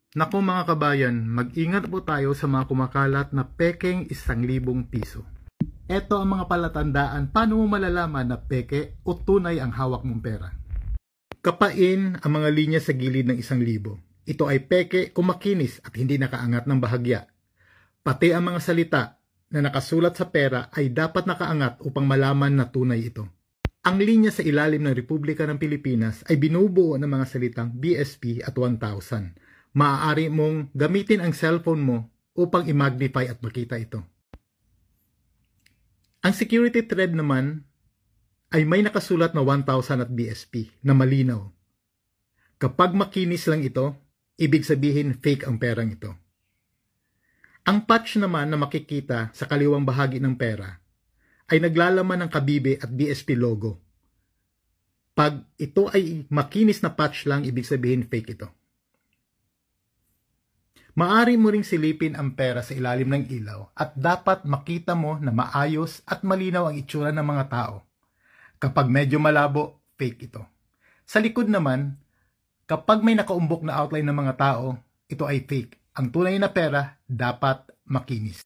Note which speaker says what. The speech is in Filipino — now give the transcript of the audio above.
Speaker 1: Naku mga kabayan, mag-ingat po tayo sa mga kumakalat na pekeng 1,000 piso. Ito ang mga palatandaan paano mo malalaman na peke o tunay ang hawak mong pera. Kapain ang mga linya sa gilid ng 1,000. Ito ay peke kung makinis at hindi nakaangat ng bahagya. Pati ang mga salita na nakasulat sa pera ay dapat nakaangat upang malaman na tunay ito. Ang linya sa ilalim ng Republika ng Pilipinas ay binubuo ng mga salitang BSP at 1,000. Maaari mong gamitin ang cellphone mo upang i-magnify at makita ito. Ang security thread naman ay may nakasulat na 1,000 at BSP na malinaw. Kapag makinis lang ito, ibig sabihin fake ang perang ito. Ang patch naman na makikita sa kaliwang bahagi ng pera ay naglalaman ng kabibe at BSP logo. Pag ito ay makinis na patch lang, ibig sabihin fake ito. Maaari mo ring silipin ang pera sa ilalim ng ilaw at dapat makita mo na maayos at malinaw ang itsura ng mga tao. Kapag medyo malabo, fake ito. Sa likod naman, kapag may nakaumbok na outline ng mga tao, ito ay fake. Ang tunay na pera dapat makinis.